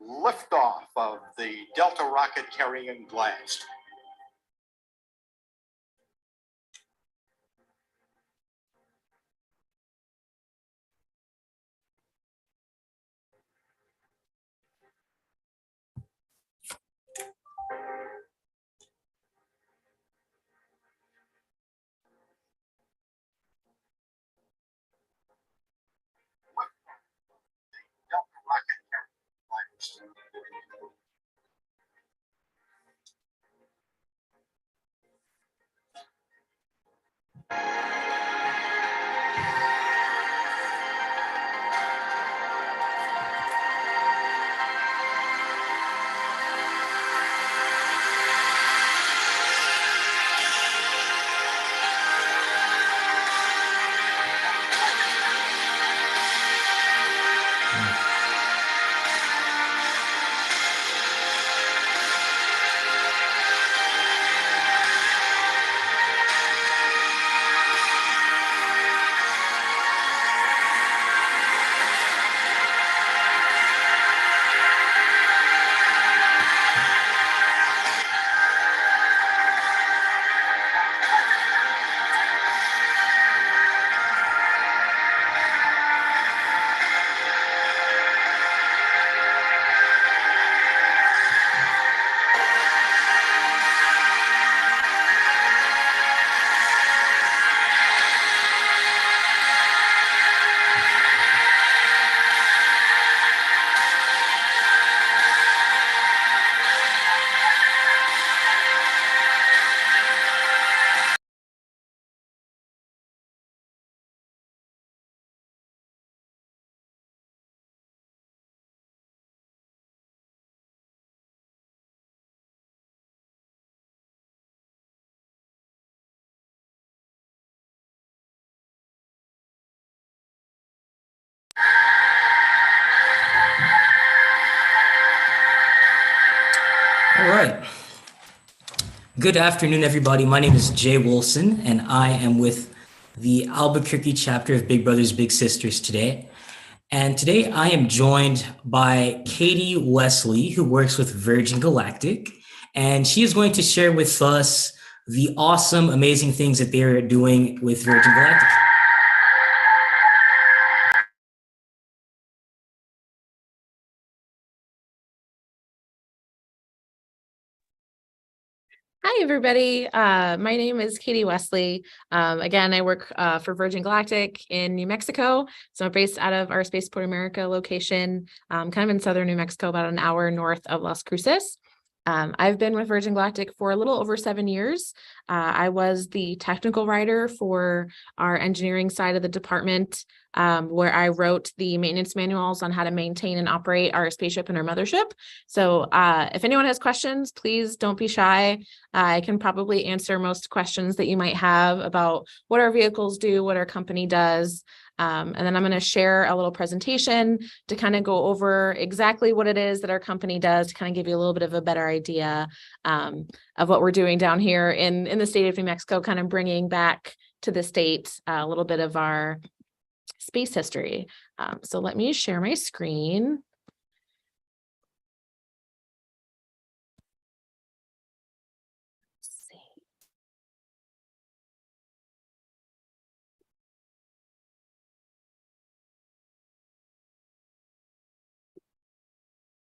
Liftoff of the Delta rocket carrying Blast. Delta rocket carrying Blast. All right. Good afternoon, everybody. My name is Jay Wilson, and I am with the Albuquerque chapter of Big Brothers Big Sisters today. And today I am joined by Katie Wesley, who works with Virgin Galactic, and she is going to share with us the awesome, amazing things that they're doing with Virgin Galactic. Hi, everybody. My name is Katie Wesley. Again, I work for Virgin Galactic in New Mexico. So I'm based out of our Spaceport America location, kind of in southern New Mexico, about an hour north of Las Cruces. I've been with Virgin Galactic for a little over 7 years. I was the technical writer for our engineering side of the department, where I wrote the maintenance manuals on how to maintain and operate our spaceship and our mothership. So if anyone has questions, please don't be shy. I can probably answer most questions that you might have about what our vehicles do, what our company does. And then I'm going to share a little presentation to kind of go over exactly what it is that our company does to kind of give you a little bit of a better idea of what we're doing down here in the state of New Mexico, kind of bringing back to the state a little bit of our space history. So let me share my screen.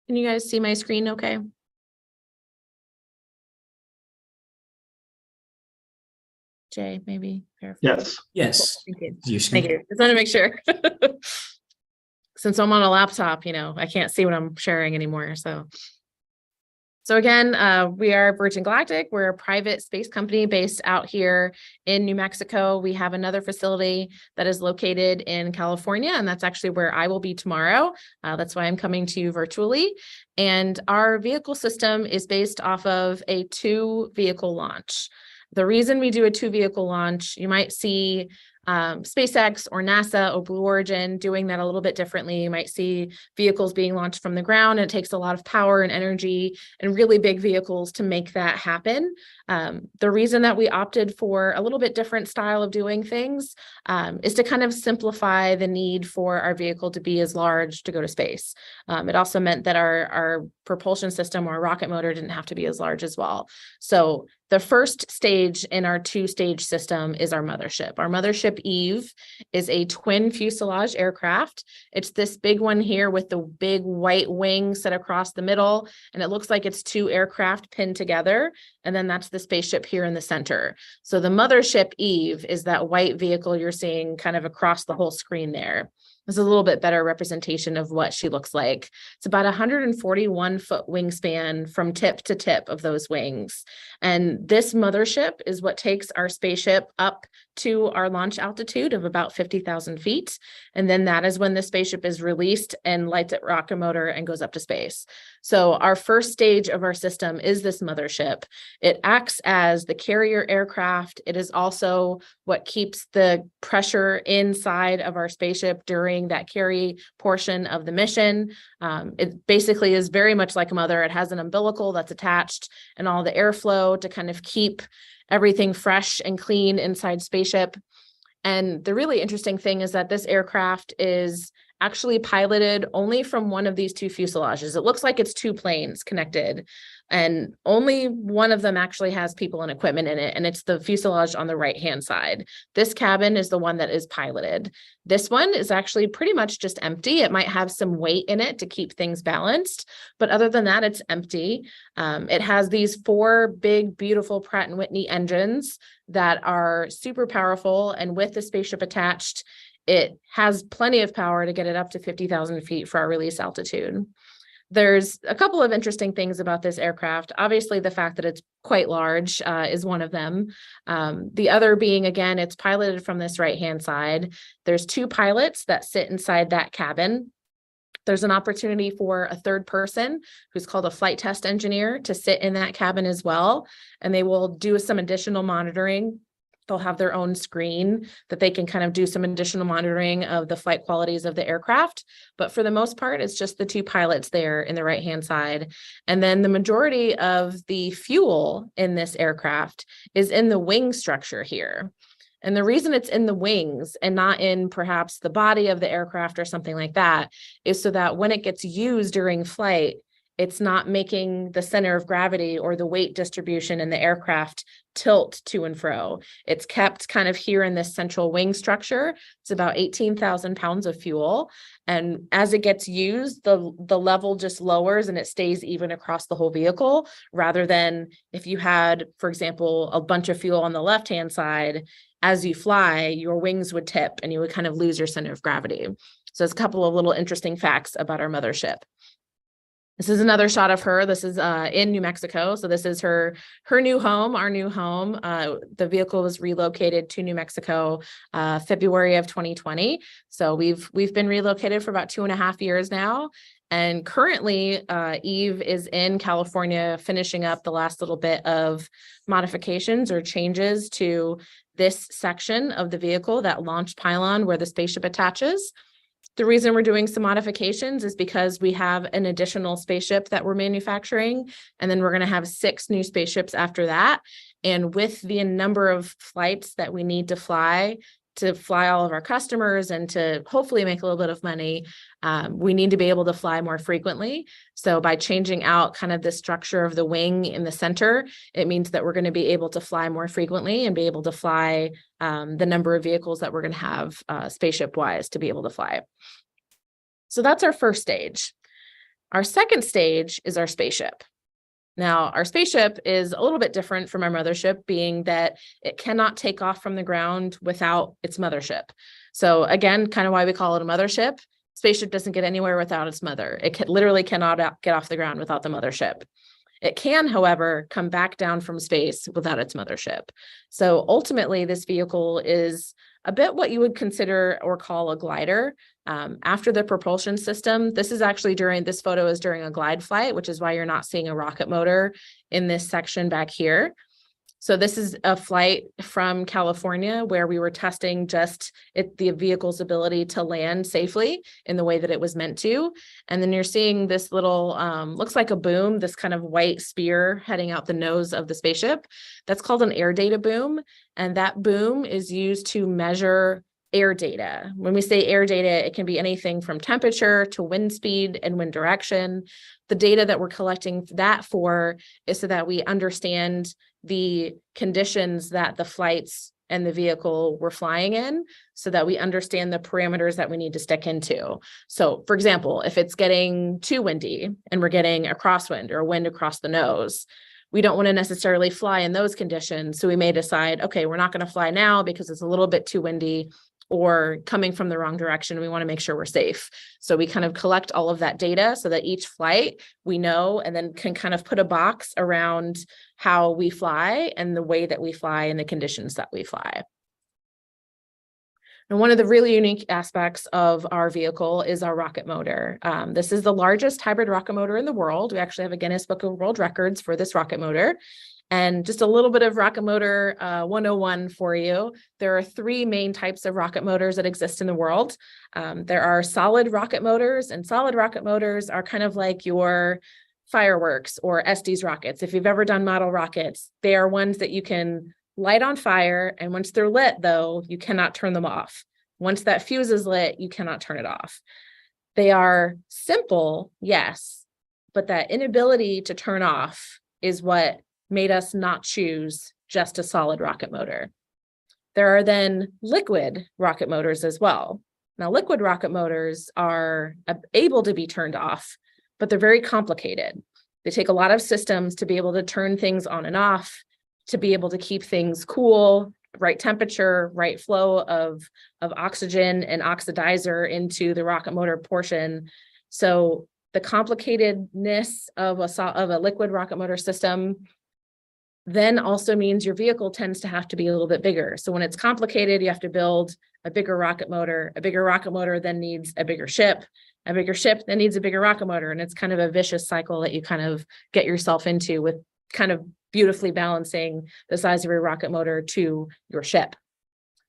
Can you guys see my screen okay? Jay, maybe? Yes. Yes. Thank you. Your Thank screen. you. Just wanted to make sure. Since I'm on a laptop, I can't see what I'm sharing anymore. So again, we are Virgin Galactic. We're a private space company based out here in New Mexico. We have another facility that is located in California, and that's actually where I will be tomorrow. That's why I'm coming to you virtually. And our vehicle system is based off of a 2-vehicle launch. The reason we do a 2-vehicle launch, you might see SpaceX or NASA or Blue Origin doing that a little bit differently. You might see vehicles being launched from the ground, and it takes a lot of power and energy and really big vehicles to make that happen. The reason that we opted for a little bit different style of doing things is to kind of simplify the need for our vehicle to be as large to go to space. It also meant that our propulsion system or rocket motor didn't have to be as large as well. So the first stage in our two-stage system is our mothership. Our mothership Eve is a twin fuselage aircraft. It's this big one here with the big white wing set across the middle, and it looks like it's two aircraft pinned together. And then that's the spaceship here in the center. So the mothership Eve is that white vehicle you're seeing kind of across the whole screen there. This is a little bit better representation of what she looks like. It's about 141-foot wingspan from tip to tip of those wings. And this mothership is what takes our spaceship up to our launch altitude of about 50,000 feet. And then that is when the spaceship is released and lights its rocket motor and goes up to space. So our first stage of our system is this mothership. It acts as the carrier aircraft. It is also what keeps the pressure inside of our spaceship during that carry portion of the mission. It basically is very much like a mother. It has an umbilical that's attached and all the airflow to kind of keep everything fresh and clean inside spaceship. And the really interesting thing is that this aircraft is actually piloted only from one of these two fuselages. It looks like it's two planes connected, and only one of them actually has people and equipment in it, and it's the fuselage on the right-hand side. This cabin is the one that is piloted. This one is actually pretty much just empty. It might have some weight in it to keep things balanced, but other than that, it's empty. It has these four big, beautiful Pratt & Whitney engines that are super powerful, and with the spaceship attached, it has plenty of power to get it up to 50,000 feet for our release altitude. There's a couple of interesting things about this aircraft. Obviously, the fact that it's quite large is one of them. The other being, again, it's piloted from this right-hand side. There's two pilots that sit inside that cabin. There's an opportunity for a third person who's called a flight test engineer to sit in that cabin as well, and they will do some additional monitoring. They'll have their own screen that they can kind of do some additional monitoring of the flight qualities of the aircraft. But for the most part, it's just the two pilots there in the right-hand side. And then the majority of the fuel in this aircraft is in the wing structure here. And the reason it's in the wings and not in perhaps the body of the aircraft or something like that is so that when it gets used during flight, it's not making the center of gravity or the weight distribution in the aircraft tilt to and fro. It's kept kind of here in this central wing structure. It's about 18,000 pounds of fuel. And as it gets used, the level just lowers and it stays even across the whole vehicle, rather than if you had, for example, a bunch of fuel on the left-hand side, as you fly, your wings would tip and you would kind of lose your center of gravity. So there's a couple of little interesting facts about our mothership. This is another shot of her. This is in New Mexico. So this is her new home, our new home. The vehicle was relocated to New Mexico February of 2020. So we've been relocated for about 2.5 years now. And currently, Eve is in California, finishing up the last little bit of modifications or changes to this section of the vehicle, that launch pylon where the spaceship attaches. The reason we're doing some modifications is because we have an additional spaceship that we're manufacturing, and then we're going to have 6 new spaceships after that. And with the number of flights that we need to fly all of our customers and to hopefully make a little bit of money, we need to be able to fly more frequently. So by changing out kind of the structure of the wing in the center, it means that we're going to be able to fly more frequently and be able to fly the number of vehicles that we're going to have spaceship wise to be able to fly. So that's our first stage. Our second stage is our spaceship. Now, our spaceship is a little bit different from our mothership, being that it cannot take off from the ground without its mothership. So again, kind of why we call it a mothership. Spaceship doesn't get anywhere without its mother. It literally cannot get off the ground without the mothership. It can, however, come back down from space without its mothership. So ultimately, this vehicle is a bit what you would consider or call a glider. After the propulsion system, this photo is during a glide flight, which is why you're not seeing a rocket motor in this section back here. So this is a flight from California where we were testing just the vehicle's ability to land safely in the way that it was meant to. And then you're seeing this little, looks like a boom, this kind of white spear heading out the nose of the spaceship. That's called an air data boom. And that boom is used to measure air data. When we say air data, it can be anything from temperature to wind speed and wind direction. The data that we're collecting that for is so that we understand the conditions that the flights and the vehicle were flying in, so that we understand the parameters that we need to stick into. So for example, if it's getting too windy and we're getting a crosswind or a wind across the nose, we don't want to necessarily fly in those conditions. So we may decide, okay, we're not going to fly now because it's a little bit too windy or coming from the wrong direction. We want to make sure we're safe. So we kind of collect all of that data so that each flight we know, and then can kind of put a box around how we fly and the way that we fly and the conditions that we fly. And one of the really unique aspects of our vehicle is our rocket motor. This is the largest hybrid rocket motor in the world. We actually have a Guinness Book of World Records for this rocket motor. And just a little bit of rocket motor 101 for you. There are three main types of rocket motors that exist in the world. There are solid rocket motors, and solid rocket motors are kind of like your fireworks or Estes rockets. If you've ever done model rockets, they are ones that you can light on fire, and once they're lit, though, you cannot turn them off. Once that fuse is lit, you cannot turn it off. They are simple, yes, but that inability to turn off is what made us not choose just a solid rocket motor. There are then liquid rocket motors as well. Now, liquid rocket motors are able to be turned off, but they're very complicated. They take a lot of systems to be able to turn things on and off, to be able to keep things cool, right temperature, right flow of oxygen and oxidizer into the rocket motor portion. So the complicatedness of a liquid rocket motor system then also means your vehicle tends to have to be a little bit bigger. So when it's complicated, you have to build a bigger rocket motor. A bigger rocket motor then needs a bigger ship. A bigger ship then needs a bigger rocket motor. And it's kind of a vicious cycle that you kind of get yourself into, with kind of beautifully balancing the size of your rocket motor to your ship.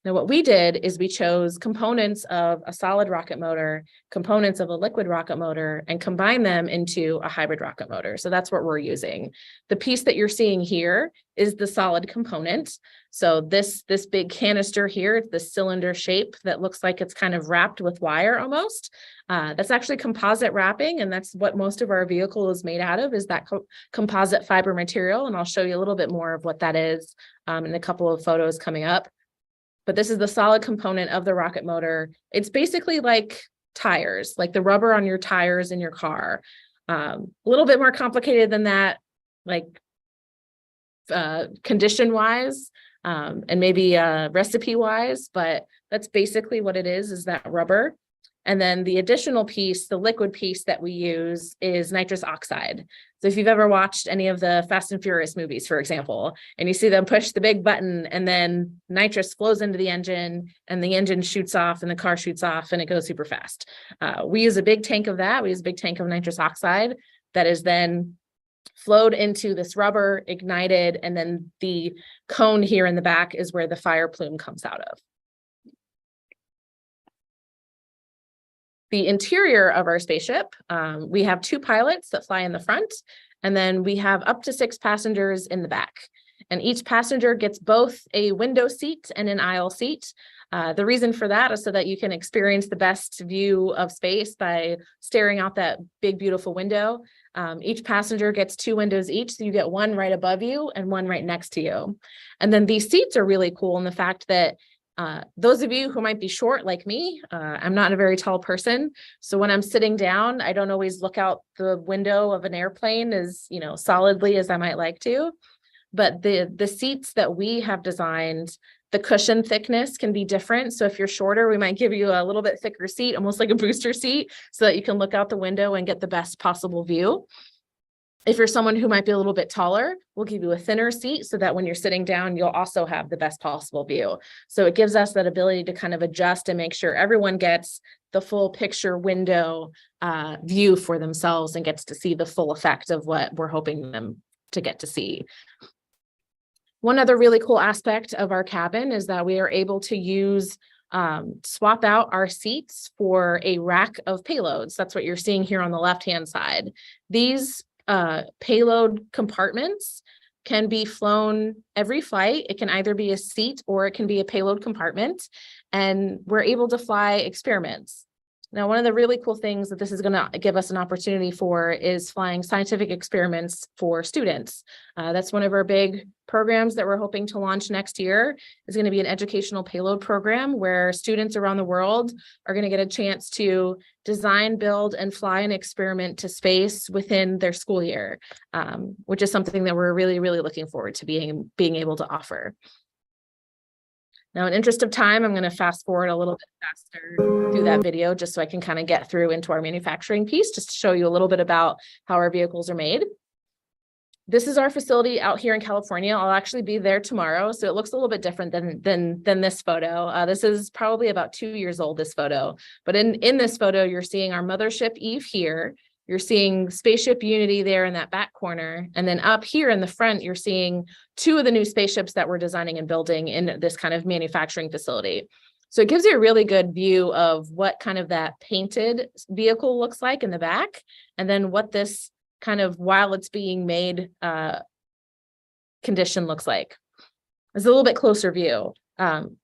Now, what we did is we chose components of a solid rocket motor, components of a liquid rocket motor, and combine them into a hybrid rocket motor. So that's what we're using. The piece that you're seeing here is the solid component. So this big canister here, it's the cylinder shape that looks like it's kind of wrapped with wire almost. That's actually composite wrapping, and that's what most of our vehicle is made out of, is that composite fiber material. And I'll show you a little bit more of what that is in a couple of photos coming up. But this is the solid component of the rocket motor. It's basically like tires, like the rubber on your tires in your car. A little bit more complicated than that, like condition-wise and maybe recipe-wise, but that's basically what it is that rubber. And then the additional piece, the liquid piece that we use, is nitrous oxide. So if you've ever watched any of the Fast and Furious movies, for example, and you see them push the big button and then nitrous flows into the engine and the engine shoots off and the car shoots off and it goes super fast. We use a big tank of that. We use a big tank of nitrous oxide that is then flowed into this rubber, ignited, and then the cone here in the back is where the fire plume comes out of. The interior of our spaceship, we have 2 pilots that fly in the front, and then we have up to 6 passengers in the back. And each passenger gets both a window seat and an aisle seat. The reason for that is so that you can experience the best view of space by staring out that big, beautiful window. Each passenger gets 2 windows each, so you get one right above you and one right next to you. And then these seats are really cool in the fact that those of you who might be short like me, I'm not a very tall person. So when I'm sitting down, I don't always look out the window of an airplane as, solidly as I might like to. But the seats that we have designed, the cushion thickness can be different. So if you're shorter, we might give you a little bit thicker seat, almost like a booster seat, so that you can look out the window and get the best possible view. If you're someone who might be a little bit taller, we'll give you a thinner seat so that when you're sitting down, you'll also have the best possible view. So it gives us that ability to kind of adjust and make sure everyone gets the full picture window view for themselves and gets to see the full effect of what we're hoping them to get to see. One other really cool aspect of our cabin is that we are able to use swap out our seats for a rack of payloads. That's what you're seeing here on the left-hand side. These payload compartments can be flown every flight. It can either be a seat or it can be a payload compartment, and we're able to fly experiments. Now, one of the really cool things that this is going to give us an opportunity for is flying scientific experiments for students. That's one of our big programs that we're hoping to launch next year, is going to be an educational payload program where students around the world are going to get a chance to design, build, and fly an experiment to space within their school year, which is something that we're really, really looking forward to being able to offer. Now, in interest of time, I'm going to fast forward a little bit faster through that video just so I can kind of get through into our manufacturing piece, just to show you a little bit about how our vehicles are made. This is our facility out here in California. I'll actually be there tomorrow, so it looks a little bit different than this photo. This is probably about 2 years old, this photo. But in this photo, you're seeing our mothership Eve here. You're seeing Spaceship Unity there in that back corner. And then up here in the front, you're seeing 2 of the new spaceships that we're designing and building in this kind of manufacturing facility. So it gives you a really good view of what kind of that painted vehicle looks like in the back, and then what this kind of, while it's being made, condition looks like. It's a little bit closer view.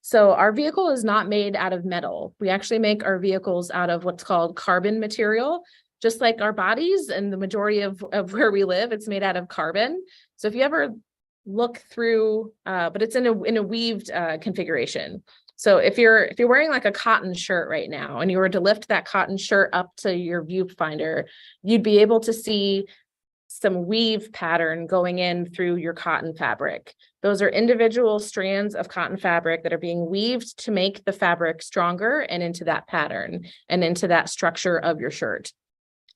So our vehicle is not made out of metal. We actually make our vehicles out of what's called carbon material. Just like our bodies and the majority of where we live, it's made out of carbon. So if you ever look through, but it's in a weaved configuration. So if you're wearing like a cotton shirt right now, and you were to lift that cotton shirt up to your viewfinder, you'd be able to see some weave pattern going in through your cotton fabric. Those are individual strands of cotton fabric that are being weaved to make the fabric stronger and into that pattern and into that structure of your shirt.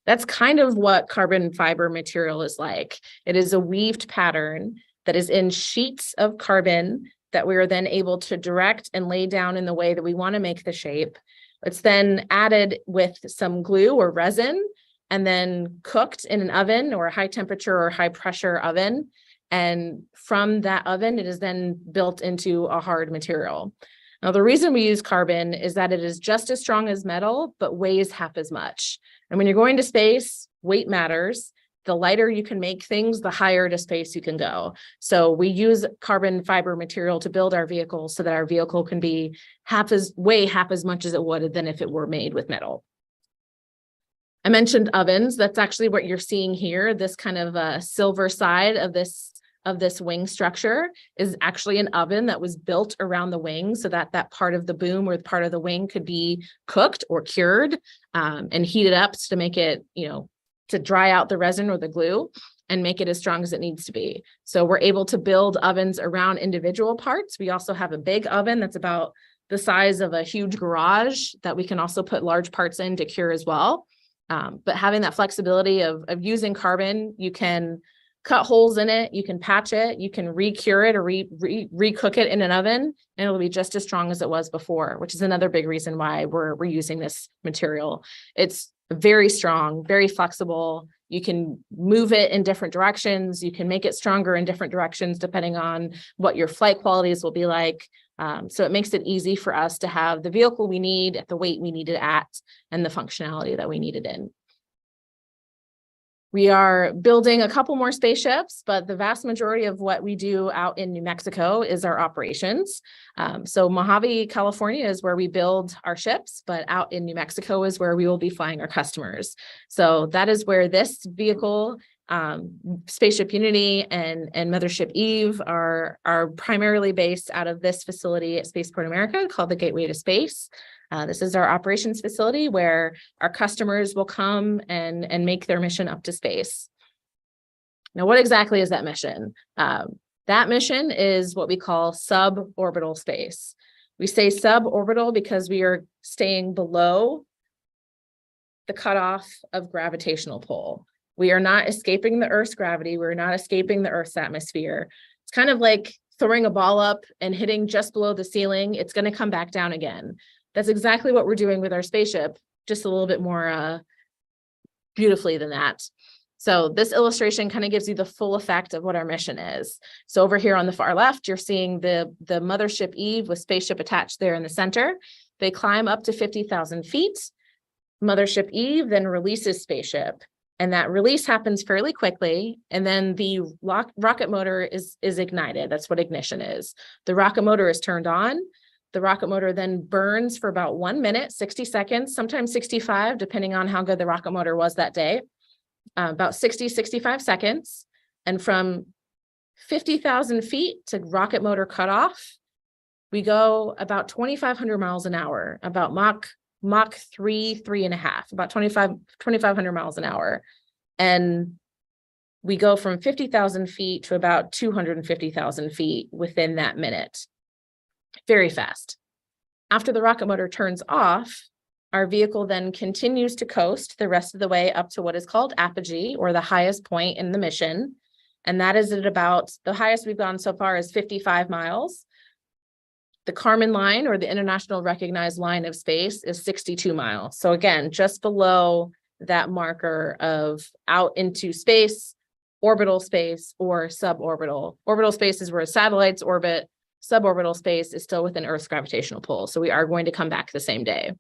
That's kind of what carbon fiber material is like. It is a weaved pattern that is in sheets of carbon that we are then able to direct and lay down in the way that we want to make the shape. It's then added with some glue or resin and then cooked in an oven or a high temperature or high pressure oven. And from that oven, it is then built into a hard material. Now, the reason we use carbon is that it is just as strong as metal, but weighs half as much. And when you're going to space, weight matters. The lighter you can make things, the higher to space you can go. So we use carbon fiber material to build our vehicles so that our vehicle can be weigh half as much as it would than if it were made with metal. I mentioned ovens. That's actually what you're seeing here. This kind of silver side of this wing structure is actually an oven that was built around the wing so that that part of the boom or part of the wing could be cooked or cured and heated up to make it, to dry out the resin or the glue and make it as strong as it needs to be. So we're able to build ovens around individual parts. We also have a big oven that's about the size of a huge garage that we can also put large parts in to cure as well. But having that flexibility of using carbon, you can cut holes in it, you can patch it, you can re-cure it or re-cook it in an oven, and it'll be just as strong as it was before, which is another big reason why we're using this material. It's very strong, very flexible. You can move it in different directions. You can make it stronger in different directions depending on what your flight qualities will be like. So it makes it easy for us to have the vehicle we need at the weight we need it at and the functionality that we need it in. We are building a couple more spaceships, but the vast majority of what we do out in New Mexico is our operations. So Mojave, California is where we build our ships, but out in New Mexico is where we will be flying our customers. So that is where this vehicle, Spaceship Unity and Mothership Eve are primarily based out of this facility at Spaceport America called the Gateway to Space. This is our operations facility where our customers will come and make their mission up to space. Now, what exactly is that mission? That mission is what we call suborbital space. We say suborbital because we are staying below the cutoff of gravitational pull. We are not escaping the Earth's gravity. We're not escaping the Earth's atmosphere. It's kind of like throwing a ball up and hitting just below the ceiling. It's going to come back down again. That's exactly what we're doing with our spaceship, just a little bit more beautifully than that. So this illustration kind of gives you the full effect of what our mission is. So over here on the far left, you're seeing the mothership Eve with spaceship attached there in the center. They climb up to 50,000 feet. Mothership Eve then releases spaceship, and that release happens fairly quickly. And then the rocket motor is ignited. That's what ignition is. The rocket motor is turned on. The rocket motor then burns for about 1 minute, 60 seconds, sometimes 65, depending on how good the rocket motor was that day, about 60, 65 seconds. And from 50,000 feet to rocket motor cutoff, we go about 2,500 miles an hour, about Mach 3.5, about 2,500 miles an hour. And we go from 50,000 feet to about 250,000 feet within that minute. Very fast. After the rocket motor turns off, our vehicle then continues to coast the rest of the way up to what is called apogee, or the highest point in the mission. And that is at about, the highest we've gone so far is 55 miles. The Kármán line, or the international recognized line of space, is 62 miles. So again, just below that marker of out into space, orbital space, or suborbital. Orbital space is where satellites orbit. Suborbital space is still within Earth's gravitational pull. So we are going to come back the same day.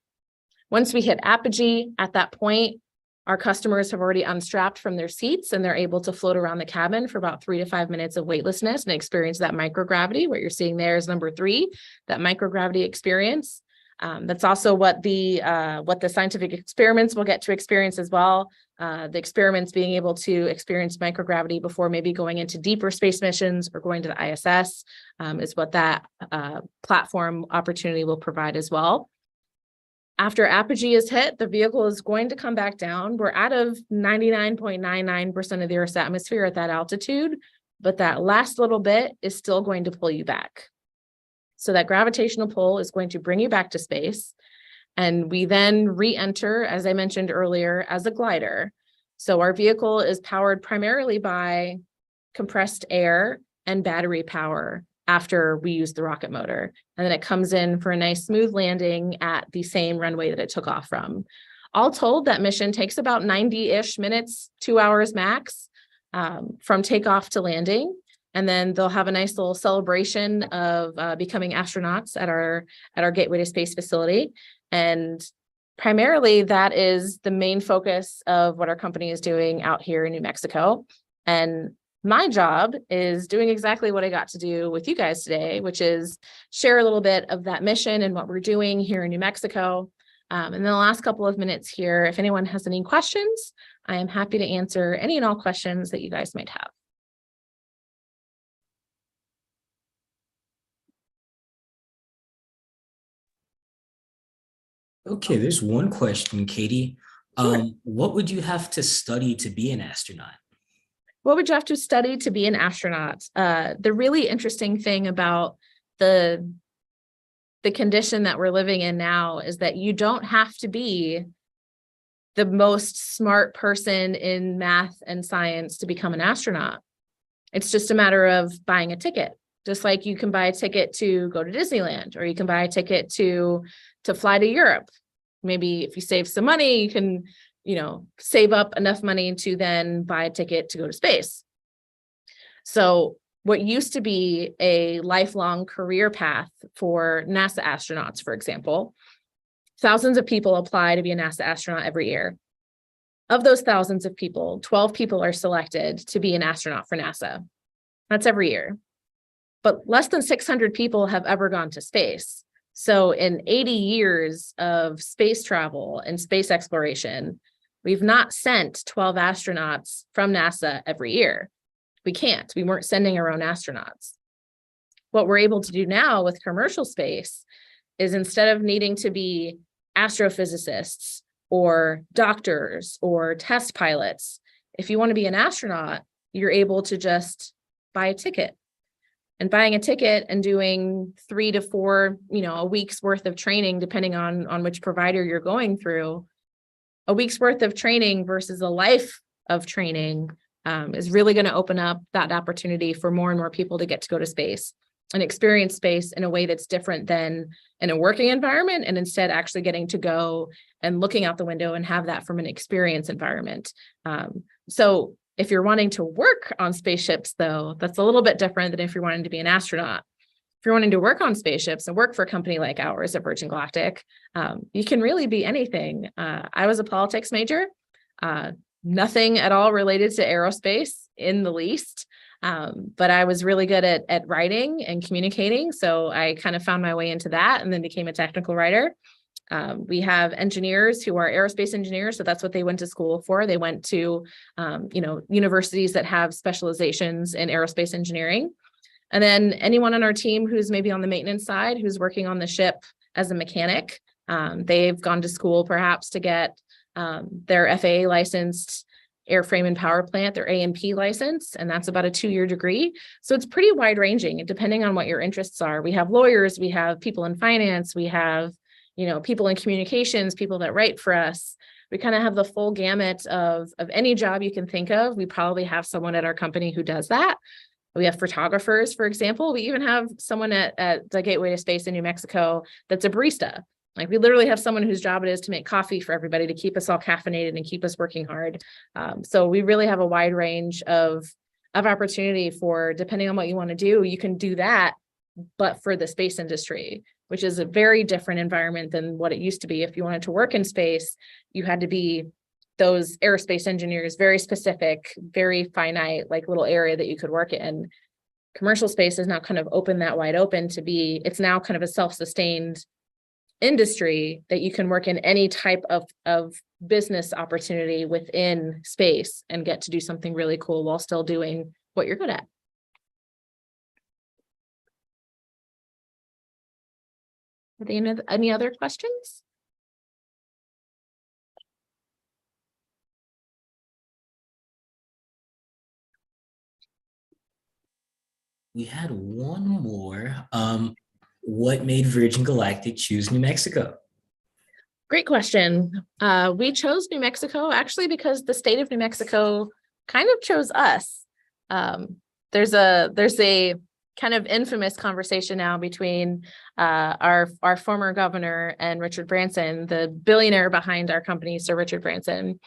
Once we hit apogee, at that point, our customers have already unstrapped from their seats and they're able to float around the cabin for about 3 to 5 minutes of weightlessness and experience that microgravity. What you're seeing there is number 3, that microgravity experience. That's also what the scientific experiments will get to experience as well. The experiments being able to experience microgravity before maybe going into deeper space missions or going to the ISS is what that platform opportunity will provide as well. After apogee is hit, the vehicle is going to come back down. We're out of 99.99% of the Earth's atmosphere at that altitude, but that last little bit is still going to pull you back. So that gravitational pull is going to bring you back to space. And we then re-enter, as I mentioned earlier, as a glider. So our vehicle is powered primarily by compressed air and battery power after we use the rocket motor. And then it comes in for a nice smooth landing at the same runway that it took off from. All told, that mission takes about 90-ish minutes, 2 hours max, from takeoff to landing. And then they'll have a nice little celebration of becoming astronauts at our Gateway to Space facility. And primarily that is the main focus of what our company is doing out here in New Mexico. And my job is doing exactly what I got to do with you guys today, which is share a little bit of that mission and what we're doing here in New Mexico. And then the last couple of minutes here, if anyone has any questions, I am happy to answer any and all questions that you guys might have. Okay, there's one question, Katie. Sure. What would you have to study to be an astronaut? What would you have to study to be an astronaut? The really interesting thing about the condition that we're living in now is that you don't have to be the most smart person in math and science to become an astronaut. It's just a matter of buying a ticket. Just like you can buy a ticket to go to Disneyland, or you can buy a ticket to fly to Europe. Maybe if you save some money, you can, save up enough money to then buy a ticket to go to space. So what used to be a lifelong career path for NASA astronauts, for example, thousands of people apply to be a NASA astronaut every year. Of those thousands of people, 12 people are selected to be an astronaut for NASA. That's every year. But less than 600 people have ever gone to space. So in 80 years of space travel and space exploration, we've not sent 12 astronauts from NASA every year. We can't. We weren't sending our own astronauts. What we're able to do now with commercial space is, instead of needing to be astrophysicists or doctors or test pilots, if you want to be an astronaut, you're able to just buy a ticket. And buying a ticket and doing 3 to 4, a week's worth of training, depending on which provider you're going through, a week's worth of training versus a life of training is really going to open up that opportunity for more and more people to get to go to space and experience space in a way that's different than in a working environment, and instead actually getting to go and looking out the window and have that from an experience environment. So if you're wanting to work on spaceships, though, that's a little bit different than if you're wanting to be an astronaut. If you're wanting to work on spaceships and work for a company like ours at Virgin Galactic, you can really be anything. I was a politics major, nothing at all related to aerospace in the least, but I was really good at writing and communicating. So I kind of found my way into that and then became a technical writer. We have engineers who are aerospace engineers, so that's what they went to school for. They went to, universities that have specializations in aerospace engineering. And then anyone on our team who's maybe on the maintenance side, who's working on the ship as a mechanic, they've gone to school perhaps to get their FAA licensed airframe and power plant, their A&P license, and that's about a 2-year degree. So it's pretty wide ranging, depending on what your interests are. We have lawyers, we have people in finance, we have people in communications, people that write for us. We kind of have the full gamut of any job you can think of. We probably have someone at our company who does that. We have photographers, for example. We even have someone at the Gateway to Space in New Mexico that's a barista. Like we literally have someone whose job it is to make coffee for everybody to keep us all caffeinated and keep us working hard. So we really have a wide range of opportunity for, depending on what you want to do, you can do that, but for the space industry, which is a very different environment than what it used to be. If you wanted to work in space, you had to be those aerospace engineers, very specific, very finite, like little area that you could work in. Commercial space is now kind of open that wide open to be, it's now kind of a self-sustained industry that you can work in any type of business opportunity within space and get to do something really cool while still doing what you're good at. Are there any other questions? We had one more. What made Virgin Galactic choose New Mexico? Great question. We chose New Mexico actually because the state of New Mexico kind of chose us. There's a kind of infamous conversation now between our former governor and Richard Branson, the billionaire behind our company, Sir Richard Branson.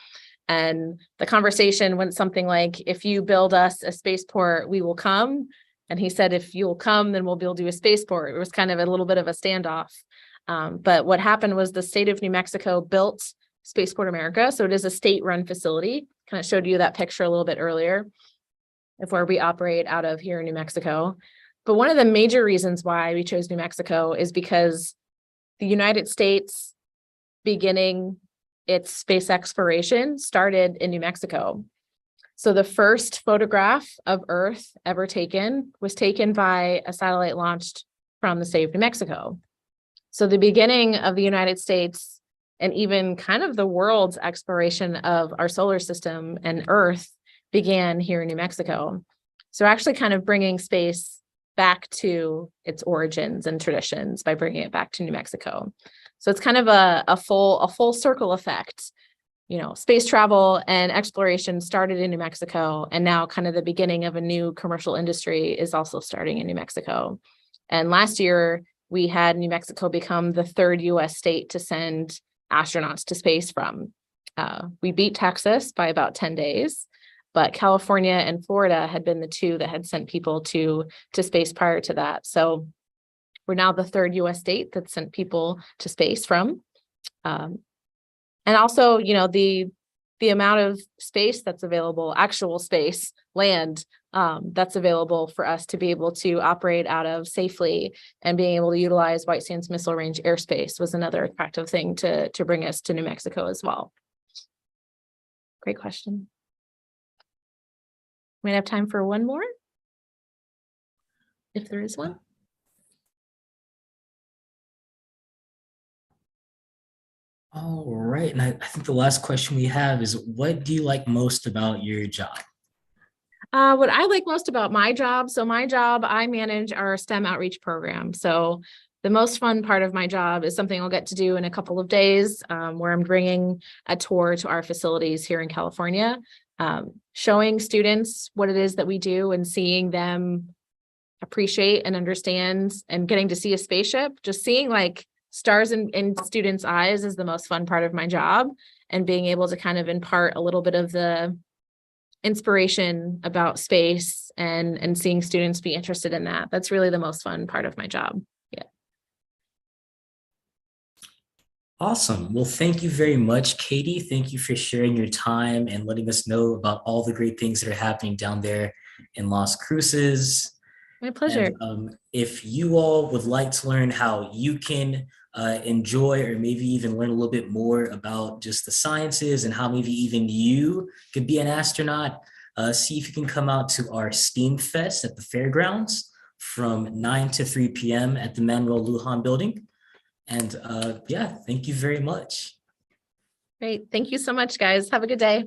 And the conversation went something like, if you build us a spaceport, we will come. And he said, if you'll come, then we'll build you a spaceport. It was kind of a little bit of a standoff. But what happened was the state of New Mexico built Spaceport America. So it is a state-run facility. Kind of showed you that picture a little bit earlier of where we operate out of here in New Mexico. But one of the major reasons why we chose New Mexico is because the United States beginning its space exploration started in New Mexico. So the first photograph of Earth ever taken was taken by a satellite launched from the state of New Mexico. So the beginning of the United States and even kind of the world's exploration of our solar system and Earth began here in New Mexico. So actually kind of bringing space back to its origins and traditions by bringing it back to New Mexico. So it's kind of a full circle effect. Space travel and exploration started in New Mexico, and now kind of the beginning of a new commercial industry is also starting in New Mexico. And last year, we had New Mexico become the third U.S. state to send astronauts to space from. We beat Texas by about 10 days, but California and Florida had been the two that had sent people to space prior to that. So we're now the third U.S. state that sent people to space from. And also, the amount of space that's available, actual space, land, that's available for us to be able to operate out of safely and being able to utilize White Sands Missile Range airspace was another attractive thing to bring us to New Mexico as well. Great question. We might have time for one more, if there is one. All right. And I think the last question we have is, what do you like most about your job? What I like most about my job, I manage our STEM outreach program. So the most fun part of my job is something I'll get to do in a couple of days, where I'm bringing a tour to our facilities here in California, showing students what it is that we do and seeing them appreciate and understand and getting to see a spaceship, just seeing like stars in students' eyes is the most fun part of my job, and being able to kind of impart a little bit of the inspiration about space and seeing students be interested in that. That's really the most fun part of my job. Yeah. Awesome. Well, thank you very much, Katie. Thank you for sharing your time and letting us know about all the great things that are happening down there in Las Cruces. My pleasure. And if you all would like to learn how you can enjoy or maybe even learn a little bit more about just the sciences and how maybe even you could be an astronaut, see if you can come out to our STEAM Fest at the fairgrounds from 9 to 3 p.m. at the Manuel Lujan building. And yeah, thank you very much. Great. Thank you so much, guys. Have a good day.